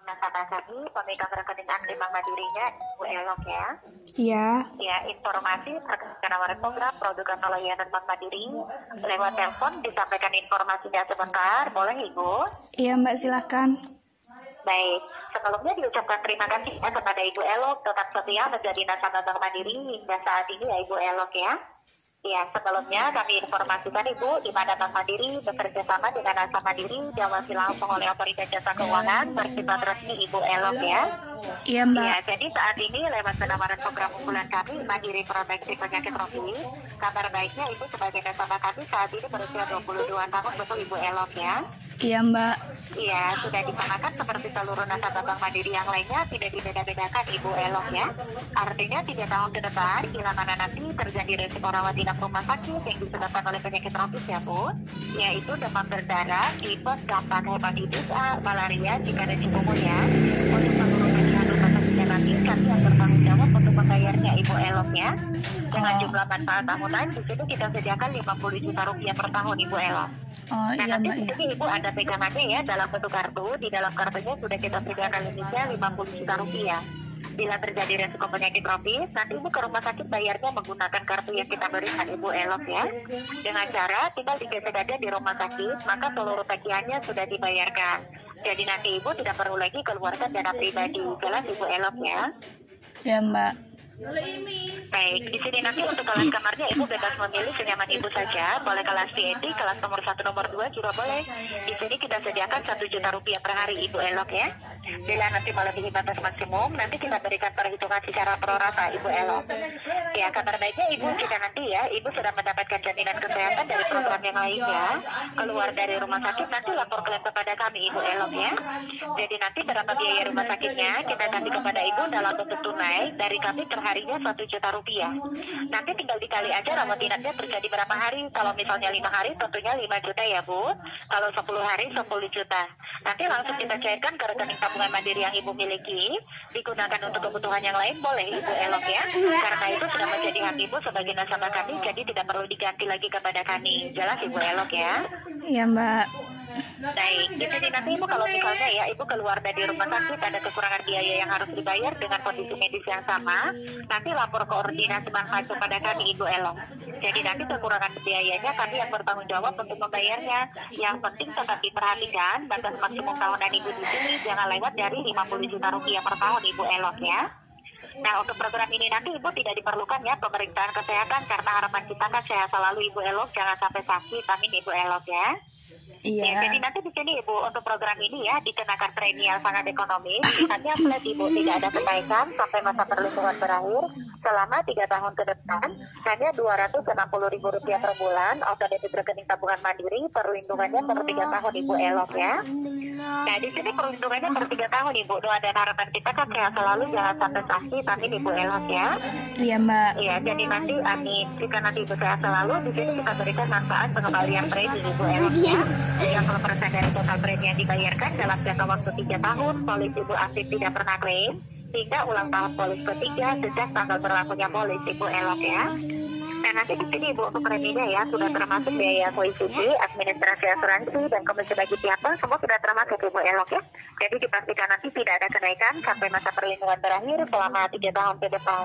nasabah kami pemegang rekening Andi Bank Mandirinya Ibu Elok ya. Iya. Ya, informasi terkait penawaran program produk atau layanan Bank Mandiri lewat telepon disampaikan informasinya sebentar, boleh Ibu? Iya Mbak, silakan. Baik, sebelumnya diucapkan terima kasih ya kepada Ibu Elok tetap setia menjadi nasabah Bank Mandiri hingga saat ini ya Ibu Elok ya. Ya, sebelumnya kami informasikan Ibu di mana Bank Mandiri bekerja sama dengan nasabah Mandiri diawasi langsung oleh Otoritas Jasa Keuangan bersifat resmi Ibu Elok ya. Iya Mbak. Ya, jadi saat ini lewat penawaran program unggulan kami Mandiri Proteksi Penyakit Tropis, kabar baiknya Ibu sebagai nasabah kami saat ini berusia 22 tahun, betul Ibu Elok ya? Iya Mbak. Iya, sudah disamakan seperti seluruh nasabah Bank Mandiri yang lainnya, tidak dibeda-bedakan Ibu Elok ya. Artinya 3 tahun ke depan, bila mana nanti terjadi resiko rawat inap rumah sakit yang disebabkan oleh penyakit tropis ya Bu, yaitu demam berdarah, tipes, campak, hepatitis A, malaria, jika ada chikungunya. Untuk seluruh tagihan rumah sakitnya nanti, kami yang bertanggung jawab untuk membayarnya Ibu Elok ya. Dengan jumlah manfaat tahunan, di sini kita sediakan 50 juta rupiah per tahun Ibu Elok. Oh Nah, iya nanti Mbak di ya. sini Ibu ada pegangannya ya dalam bentuk kartu. Di dalam kartunya sudah kita sediakan limitnya 50 juta rupiah. Bila terjadi resiko penyakit tropis, nanti Ibu ke rumah sakit bayarnya menggunakan kartu yang kita berikan Ibu Elok ya. Dengan cara tinggal digesek aja di rumah sakit, maka seluruh tagihannya sudah dibayarkan. Jadi nanti Ibu tidak perlu lagi keluarkan dana pribadi. Jelas Ibu Elok ya. Iya Mbak. Baik, di sini nanti untuk kelas kamarnya Ibu bebas memilih senyaman Ibu saja. Boleh kelas VIP, kelas nomor 1, nomor 2 juga boleh. Di sini kita sediakan 1 juta rupiah per hari Ibu Elok ya. Bila nanti melebihi batas maksimum, nanti kita berikan perhitungan secara prorata Ibu Elok. Ya, kabar baiknya Ibu jika nanti ya Ibu sudah mendapatkan jaminan kesehatan dari program yang lainnya, keluar dari rumah sakit nanti lapor klaim kepada kami Ibu Elok ya. Jadi nanti berapa biaya rumah sakitnya kita kasih kepada Ibu dalam bentuk tunai dari kami harinya 1 juta rupiah. Nanti tinggal dikali aja rawat inapnya terjadi berapa hari. Kalau misalnya 5 hari tentunya 5 juta ya Bu. Kalau 10 hari 10 juta. Nanti langsung kita cairkan ke rekening tabungan mandiri yang Ibu miliki. Digunakan untuk kebutuhan yang lain boleh Ibu Elok ya. Karena itu sudah menjadi hak Ibu sebagai nasabah kami, jadi tidak perlu diganti lagi kepada kami. Jelas Ibu Elok ya. Iya Mbak. Baik, jadi nanti Ibu kalau misalnya ya Ibu keluar dari rumah sakit ada kekurangan biaya yang harus dibayar dengan kondisi medis yang sama, nanti lapor koordinasi manfaat kepada kami Ibu Elok. Jadi nanti kekurangan biayanya kami yang bertanggung jawab untuk membayarnya. Yang penting tetap diperhatikan batas maksimum tahunan Ibu di sini jangan lewat dari 50 juta rupiah per tahun Ibu Elok ya. Nah, untuk program ini nanti Ibu tidak diperlukan ya pemeriksaan kesehatan karena harapan kita kan sehat selalu Ibu Elok, jangan sampai sakit, amin Ibu Elok ya. Iya. Ya, jadi nanti di sini Ibu untuk program ini ya dikenakan premi yang sangat ekonomis. Misalnya flat Ibu tidak ada kenaikan sampai masa perlindungan berakhir selama 3 tahun ke depan hanya Rp260.000 per bulan. Auto debit rekening tabungan mandiri, perlindungannya per 3 tahun Ibu Elok ya. Nah di sini perlindungannya per 3 tahun Ibu. Doa dan harapan kita kan sehat selalu jangan sampai sakit, amin Ibu Elok ya. Iya Mbak. Iya, jadi nanti amin. Jika nanti Ibu sehat selalu, di sini kita berikan manfaat pengembalian premi Ibu Elok ya. 30% dari total premi yang dibayarkan dalam jangka waktu 3 tahun, polis Ibu aktif tidak pernah klaim, hingga ulang tahun polis ketiga sejak tanggal berlakunya polis Ibu Elok ya. Nah nanti di sini Ibu untuk preminya ya sudah termasuk biaya akuisisi, administrasi asuransi dan komisi bagi pihak bank semua sudah termasuk Ibu Elok ya. Jadi dipastikan nanti tidak ada kenaikan sampai masa perlindungan berakhir selama 3 tahun ke depan.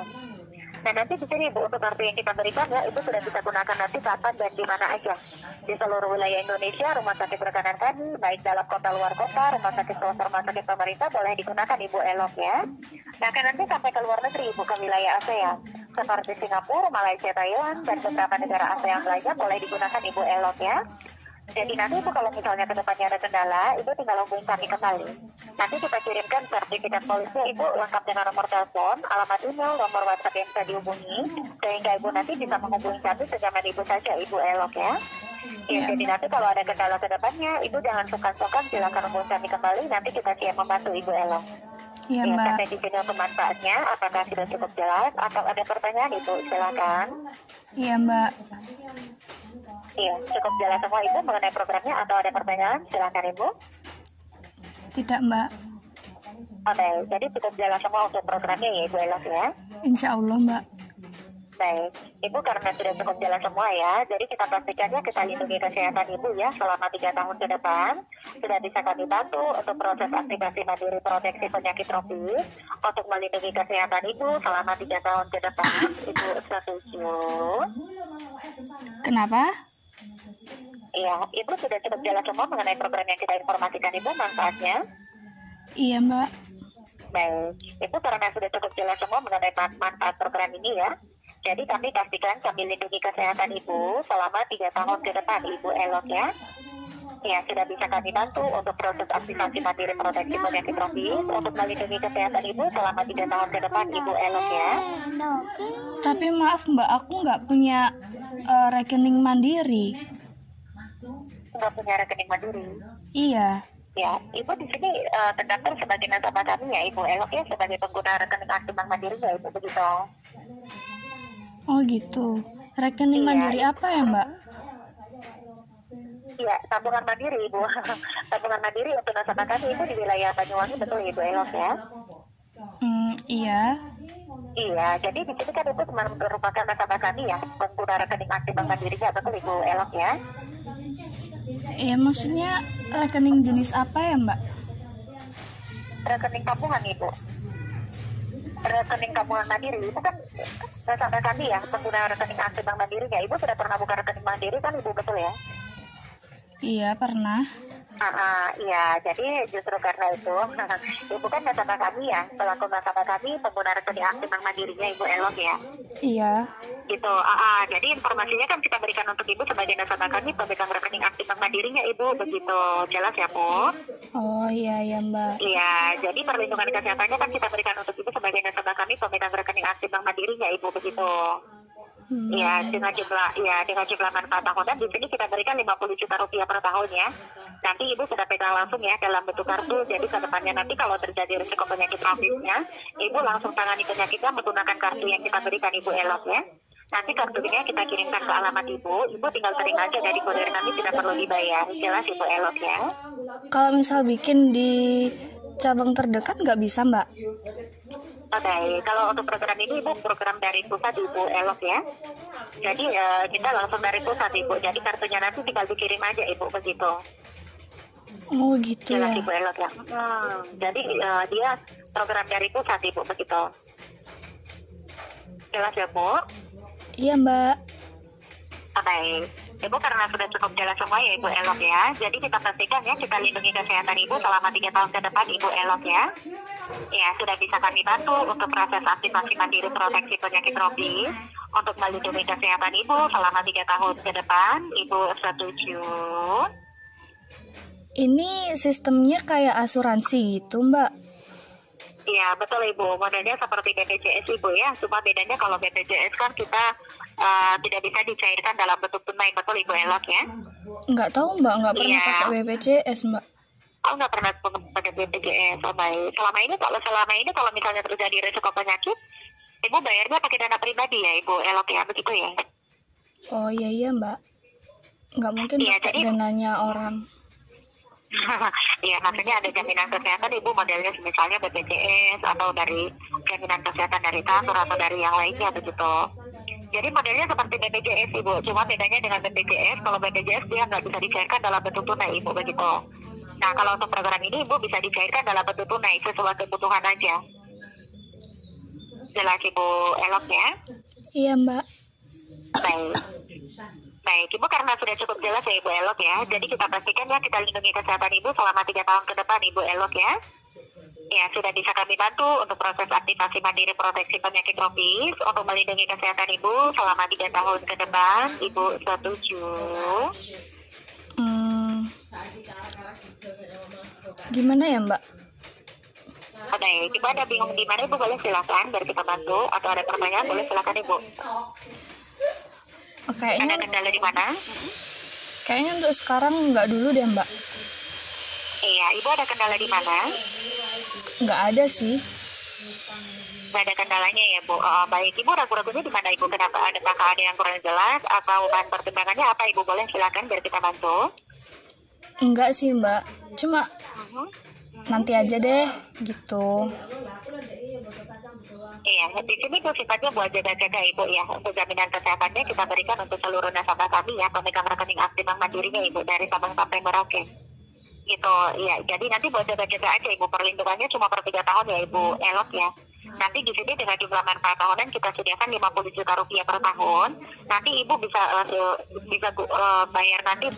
Nah nanti di sini Ibu untuk kartu yang kita berikan ya Ibu sudah bisa gunakan nanti kapan dan di mana aja di seluruh wilayah Indonesia. Rumah sakit rekanan kami baik dalam kota luar kota, rumah sakit swasta, rumah sakit pemerintah boleh digunakan Ibu Elok ya. Nah kan nanti sampai ke luar negeri Ibu ke wilayah ASEAN seperti Singapura, Malaysia, Thailand dan beberapa negara ASEAN lainnya boleh digunakan Ibu Elok ya. Jadi nanti Ibu kalau misalnya ke depannya ada kendala, Ibu tinggal hubungi kami kembali. Nanti kita kirimkan sertifikat polisnya Ibu lengkap dengan nomor telepon, alamat email, nomor WhatsApp yang bisa dihubungi, sehingga Ibu nanti bisa menghubungi kami senyaman Ibu saja Ibu Elok ya. Ya, jadi nanti kalau ada kendala ke depannya, Ibu jangan sungkan-sungkan, silakan hubungi kami kembali, nanti kita siap membantu Ibu Elok. Iya Ya, Mbak. sampai di sini untuk manfaatnya, apakah sudah cukup jelas atau ada pertanyaan Ibu? Silakan. Iya Mbak. Iya, cukup jelas semua Ibu mengenai programnya atau ada pertanyaan? Silakan Ibu. Tidak Mbak. Oke, jadi cukup jelas semua untuk programnya ya Ibu Elok ya. Insya Allah Mbak. Baik, Ibu karena sudah cukup jelas semua ya, jadi kita pastikannya kita lindungi kesehatan Ibu ya selama 3 tahun ke depan. Sudah bisa kami bantu untuk proses aktivasi mandiri proteksi penyakit tropis untuk melindungi kesehatan Ibu selama 3 tahun ke depan. Ibu setuju? Kenapa? Iya, Ibu sudah cukup jelas semua mengenai program yang kita informasikan Ibu manfaatnya. Iya mbak. Baik, Ibu karena sudah cukup jelas semua mengenai manfaat program ini ya. Jadi kami pastikan kami lindungi kesehatan Ibu selama 3 tahun ke depan Ibu elok ya. Ya, sudah bisa kami bantu untuk proses aktivasi mandiri proteksi penyakit tropis untuk melindungi kesehatan Ibu selama 3 tahun ke depan Ibu elok ya. Tapi maaf mbak, aku nggak punya rekening mandiri. Nggak punya rekening mandiri? Iya. Ya, Ibu di sini terdaftar sebagai nasabah kami ya Ibu elok ya, sebagai pengguna rekening aktif Bank Mandiri ya Ibu begitu. Oh gitu. Rekening Iya. mandiri apa ya mbak? Iya, tabungan mandiri Ibu. Tabungan mandiri untuk nasabah kami itu di wilayah Banyuwangi betul Ibu elok ya. Iya. Iya, jadi di sini kan Ibu merupakan nasabah kami ya, pengguna rekening aktif Bank Mandiri ya betul Ibu elok ya. Iya, maksudnya rekening jenis apa ya mbak? Rekening tabungan Ibu. Rekening tabungan mandiri itu kan nasabah kami ya, pengguna rekening aktif Bank Mandiri ya. Ibu sudah pernah buka rekening mandiri kan Ibu betul ya? Iya, pernah. Iya, jadi justru karena itu Ibu kan nasabah kami ya, selaku nasabah kami pengguna rekening aktif Bank Mandirinya Ibu elok ya. Iya. Gitu. Jadi informasinya kan kita berikan untuk Ibu sebagai nasabah kami pemegang rekening aktif Bank Mandirinya Ibu begitu. Jelas ya Bu? Oh iya mbak. Iya, jadi perlindungan kesehatannya kan kita berikan untuk Ibu sebagai nasabah kami pemegang rekening aktif Bank Mandirinya Ibu begitu. Ya, dengan jumlah manfaat tahunan di sini kita berikan 50 juta rupiah per tahun ya. Nanti Ibu sudah pegang langsung ya dalam bentuk kartu. Jadi ke depannya nanti kalau terjadi risiko penyakit tropisnya, Ibu langsung tangani penyakitnya menggunakan kartu yang kita berikan Ibu elok ya. Nanti kartunya kita kirimkan ke alamat Ibu. Ibu tinggal terima aja dari kurir kami, tidak perlu dibayar. Jelas Ibu elok ya. Kalau misal bikin di cabang terdekat nggak bisa mbak? Oke, kalau untuk program ini Ibu program dari pusat Ibu elok ya. Jadi kita langsung dari pusat Ibu. Jadi kartunya nanti tinggal dikirim aja Ibu begitu. Oh gitu Jelas ya. Ibu elok ya. Jadi dia program dari pusat Ibu begitu. Jelas ya Bu? Iya mbak. Oke, Ibu karena sudah cukup jelas semua ya Ibu elok ya. Jadi kita pastikan ya kita lindungi kesehatan Ibu selama 3 tahun ke depan Ibu elok ya. Ya, sudah bisa kami bantu untuk proses aktivasi mandiri proteksi penyakit tropis untuk melindungi kesehatan Ibu selama 3 tahun ke depan. Ibu setuju? Ini sistemnya kayak asuransi gitu mbak? Iya, betul Ibu. Modelnya seperti BPJS Ibu ya. Cuma bedanya kalau BPJS kan kita tidak bisa dicairkan dalam bentuk tunai. Betul Ibu elok ya? Nggak tahu mbak, nggak pernah Iya. pakai BPJS mbak. Oh, nggak pernah pakai BPJS. Oh, baik. Selama ini kalau misalnya terjadi risiko penyakit, Ibu bayarnya pakai dana pribadi ya Ibu elok ya, begitu ya? Oh iya mbak. Nggak mungkin Iya, pakai jadi- dananya orang. Iya, maksudnya ada jaminan kesehatan Ibu modelnya misalnya BPJS atau dari jaminan kesehatan dari kantor atau dari yang lainnya begitu. Jadi modelnya seperti BPJS Ibu, cuma bedanya dengan BPJS, kalau BPJS dia nggak bisa dicairkan dalam bentuk tunai Ibu begitu. Nah, kalau untuk program ini Ibu bisa dicairkan dalam bentuk tunai sesuai kebutuhan aja. Jelas Ibu elok ya? Iya mbak. Baik. Baik, Ibu karena sudah cukup jelas ya Ibu elok ya. Jadi kita pastikan ya kita lindungi kesehatan Ibu selama 3 tahun ke depan Ibu elok ya. Ya, sudah bisa kami bantu untuk proses aktivasi mandiri proteksi penyakit tropis untuk melindungi kesehatan Ibu selama 3 tahun ke depan. Ibu setuju? Gimana ya mbak? Oke, Ibu ada bingung di mana Ibu boleh silakan biar kita bantu, atau ada pertanyaan boleh silakan Ibu. Oh, Ada kendala di mana? kayaknya untuk sekarang nggak dulu deh mbak. Iya, Ibu ada kendala di mana? Nggak ada sih. Nggak ada kendalanya ya Bu. Baik, Ibu ragu-ragunya di mana Ibu? Kenapa apakah ada yang kurang jelas atau bahan pertimbangannya apa Ibu? Boleh silakan biar kita bantu. Enggak sih mbak. Cuma nanti aja deh gitu. Iya, di sini itu sifatnya buat jaga-jaga Ibu ya. Untuk jaminan kesehatannya kita berikan untuk seluruh nasabah kami ya, pemegang rekening aktif Bank Mandirinya Ibu, dari Sabang sampai Merauke. Gitu, ya. Jadi nanti buat jaga-jaga aja Ibu, perlindungannya cuma per 3 tahun ya Ibu Elok ya. Nanti di sini dengan jumlah manfaat tahunan kita sediakan 50 juta rupiah per tahun. Nanti Ibu bisa bayar nanti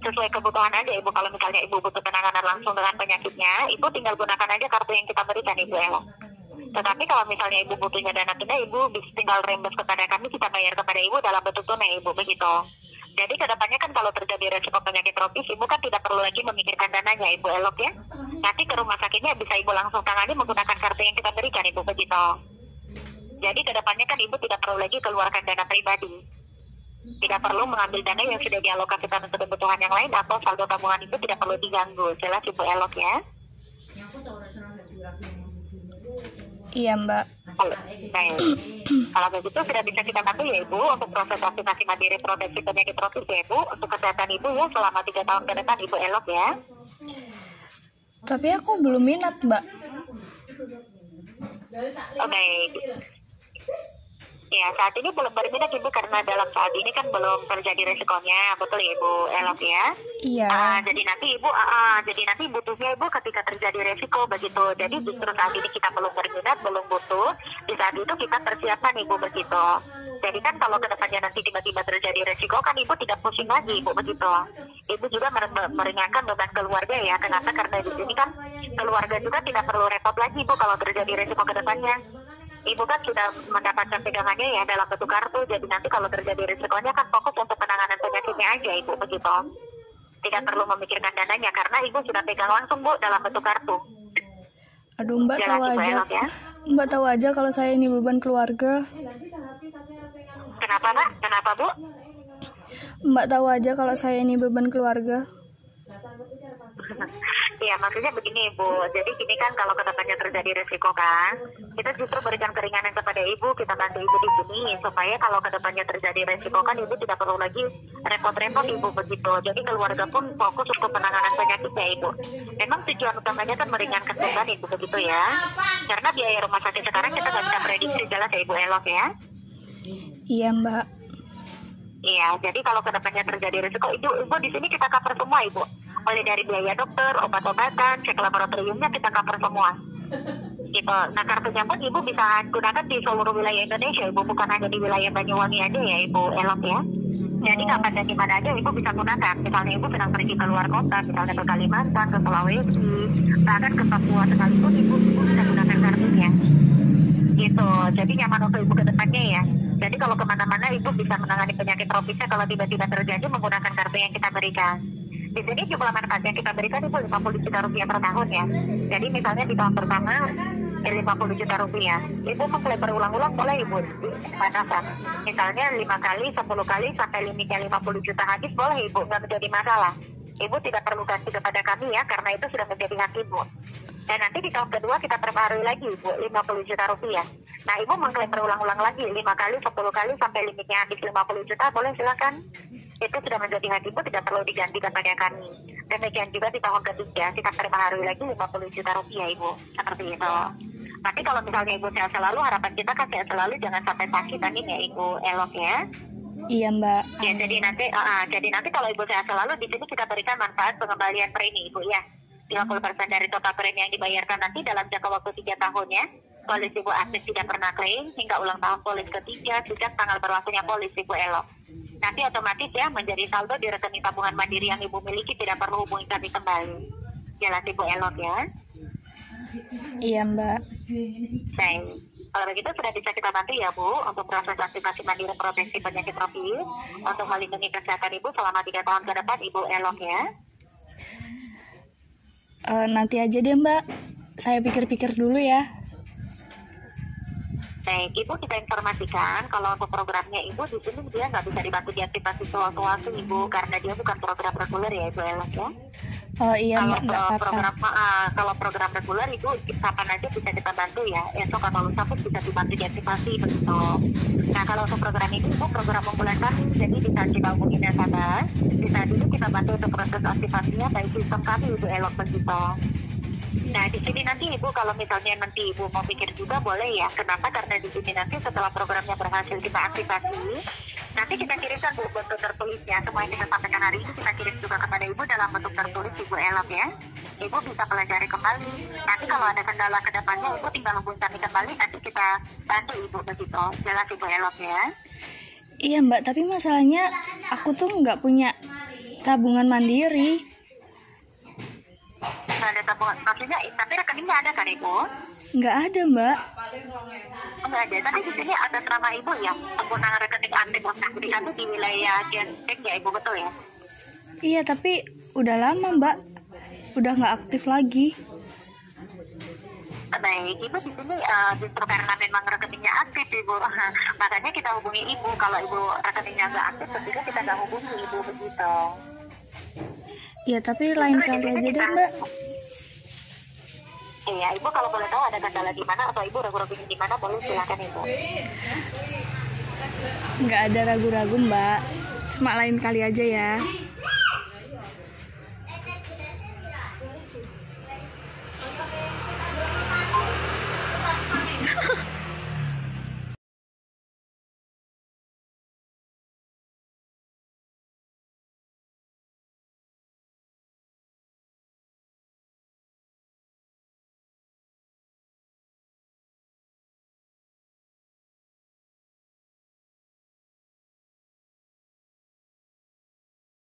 sesuai kebutuhan aja Ibu. Kalau misalnya Ibu butuh penanganan langsung dengan penyakitnya, Ibu tinggal gunakan aja kartu yang kita berikan Ibu Elok. Tetapi kalau misalnya Ibu butuhnya dana tunai, Ibu bisa tinggal reimburse kepada kami, kita bayar kepada Ibu dalam bentuk tunai Ibu, begitu. Jadi kedepannya kan kalau terjadi resiko penyakit tropis, Ibu kan tidak perlu lagi memikirkan dananya Ibu Elok ya. Nanti ke rumah sakitnya bisa Ibu langsung tangani menggunakan kartu yang kita berikan Ibu, begitu. Jadi kedepannya kan Ibu tidak perlu lagi keluarkan dana pribadi. Tidak perlu mengambil dana yang sudah dialokasikan untuk kebutuhan yang lain, atau saldo tabungan Ibu tidak perlu diganggu. Jelas Ibu Elok ya. Iya Mbak. Kalau begitu sudah bisa kita bantu ya Ibu untuk proses vaksinasi mandiri proteksi penyakit tropis ya Ibu, untuk kesehatan Ibu ya selama 3 tahun ke depan Ibu Elok ya. Tapi aku belum minat Mbak. Oke. Ya, saat ini belum berminat Ibu karena dalam saat ini kan belum terjadi resikonya, betul ya Ibu Elok ya? Iya. Jadi nanti Ibu butuhnya Ibu ketika terjadi resiko, begitu. Jadi justru saat ini kita belum berminat, belum butuh. Di saat itu kita persiapkan Ibu, begitu. Jadi kan kalau kedepannya nanti tiba-tiba terjadi resiko kan Ibu tidak pusing lagi Ibu, begitu. Ibu juga meringankan beban keluarga ya. Kenapa? Karena di sini kan keluarga juga tidak perlu repot lagi Ibu kalau terjadi resiko kedepannya. Ibu kan sudah mendapatkan pegangannya ya dalam bentuk kartu, jadi nanti kalau terjadi risikonya kan fokus untuk penanganan penyakitnya aja Ibu, begitu. Tidak perlu memikirkan dananya karena Ibu sudah pegang langsung Bu dalam bentuk kartu. Aduh Mbak, Jelas, tahu Ibu aja. Elok, ya? Mbak tahu aja kalau saya ini beban keluarga. Kenapa Pak? Kenapa Bu? Mbak tahu aja kalau saya ini beban keluarga. Iya, maksudnya begini Ibu. Jadi gini kan, kalau kedepannya terjadi resiko kan, kita justru berikan keringanan kepada Ibu, kita bantu Ibu di sini supaya kalau kedepannya terjadi resiko kan Ibu tidak perlu lagi repot-repot Ibu, begitu. Jadi keluarga pun fokus untuk penanganan penyakitnya Ibu. Memang tujuan utamanya kan meringankan beban Ibu, begitu ya. Karena biaya rumah sakit sekarang kita nggak bisa prediksi, jelas ya Ibu Elok ya. Iya Mbak. Iya, jadi kalau kedepannya terjadi risiko, Ibu di sini kita cover semua Ibu. Mulai dari biaya dokter, obat-obatan, cek laboratoriumnya kita cover semua. Gitu. Nah kartunya pun Ibu bisa gunakan di seluruh wilayah Indonesia Ibu, bukan hanya di wilayah Banyuwangi aja ya Ibu Elok ya. Jadi kapan dan di mana aja Ibu bisa gunakan. Misalnya Ibu sedang pergi ke luar kota, misalnya ke Kalimantan, ke Sulawesi, bahkan ke Papua sekalipun Ibu bisa gunakan kartunya. Gitu. Jadi nyaman untuk Ibu ke depannya ya. Jadi kalau kemana-mana Ibu bisa menangani penyakit tropisnya kalau tiba-tiba terjadi menggunakan kartu yang kita berikan. Di sini jumlah manfaat yang kita berikan Ibu 50 juta rupiah per tahun ya. Jadi misalnya di tahun pertama 50 juta rupiah. Ibu mengklaim berulang-ulang boleh Ibu dipanasan. Misalnya 5 kali, 10 kali sampai limitnya 50 juta habis boleh Ibu, nggak menjadi masalah. Ibu tidak perlu ganti kepada kami ya, karena itu sudah menjadi hak Ibu. Dan nanti di tahun kedua kita perbaharui lagi Ibu 50 juta rupiah. Nah Ibu mengklaim berulang-ulang lagi 5 kali, 10 kali sampai limitnya habis 50 juta boleh silakan. Itu sudah menjadi hak Ibu, tidak perlu diganti kepada kami. Demikian juga di tahun ketiga kita perbaharui lagi 50 juta rupiah Ibu. Seperti itu. Tapi kalau misalnya Ibu sehat selalu, harapan kita kan sehat selalu, jangan sampai sakit, amin ya Ibu Elok ya. Iya Mbak. Ya jadi nanti kalau Ibu sehat selalu, di sini kita berikan manfaat pengembalian premi Ibu ya. 50% dari total premi yang dibayarkan nanti dalam jangka waktu 3 tahun ya. Polis Ibu aktif tidak pernah klaim hingga ulang tahun polis ketiga sejak tanggal berlakunya polis Ibu Elok. Nanti otomatis ya menjadi saldo di rekening tabungan mandiri yang Ibu miliki, tidak perlu hubungi kami kembali. Jelas Ibu Elok ya. Iya Mbak. Baik. Kalau begitu sudah bisa kita bantu ya Bu untuk proses aktivasi mandiri proteksi penyakit tropis untuk melindungi kesehatan Ibu selama 3 tahun ke depan Ibu Elok ya. Nanti aja deh Mbak. Saya pikir-pikir dulu ya. Baik, Ibu kita informasikan kalau untuk programnya Ibu di sini dia nggak bisa dibantu diaktifasi sewaktu-waktu Ibu, karena dia bukan program reguler ya Ibu Elok ya. Oh iya Kalau Mbak, nggak apa-apa. kalau program reguler Ibu kapan aja bisa kita bantu ya, esok atau lusa pun bisa dibantu diaktifasi begitu. Nah kalau untuk program ini Ibu program unggulan kami, jadi di saat kita hubungi nasabah, di saat ini kita bantu untuk proses aktivasinya baik sistem kami Ibu Elok begitu. Nah, di sini nanti Ibu kalau misalnya nanti Ibu mau pikir juga boleh ya. Kenapa? Karena di sini nanti setelah programnya berhasil kita aktifasi, nanti kita kirimkan Bu bentuk tertulisnya. Semua yang kita sampaikan hari ini kita kirim juga kepada Ibu dalam bentuk tertulis Ibu Elop ya. Ibu bisa pelajari kembali. Nanti kalau ada kendala ke depannya Ibu tinggal hubungi kami kembali. Nanti kita bantu Ibu begitu. Jelas Ibu Elop ya. Iya Mbak, tapi masalahnya aku tuh nggak punya tabungan mandiri. Nggak ada tabungan, maksudnya tapi rekeningnya ada kan Ibu? Nggak ada Mbak. Nggak ada, tapi di sini atas nama Ibu ya, penggunaan rekening aktif di kami di wilayah Genteng ya Ibu, betul ya? Iya, tapi udah lama Mbak, udah nggak aktif lagi. Baik, Ibu di sini justru karena memang rekeningnya aktif Ibu, makanya kita hubungi Ibu. Kalau Ibu rekeningnya nggak aktif, tentunya kita nggak hubungi Ibu begitu. Ya, tapi lain kali aja deh Mbak. Iya, Ibu kalau boleh tahu ada kendala di mana atau Ibu ragu-ragu di mana, boleh silakan Ibu. Nggak ada ragu-ragu Mbak, cuma lain kali aja ya.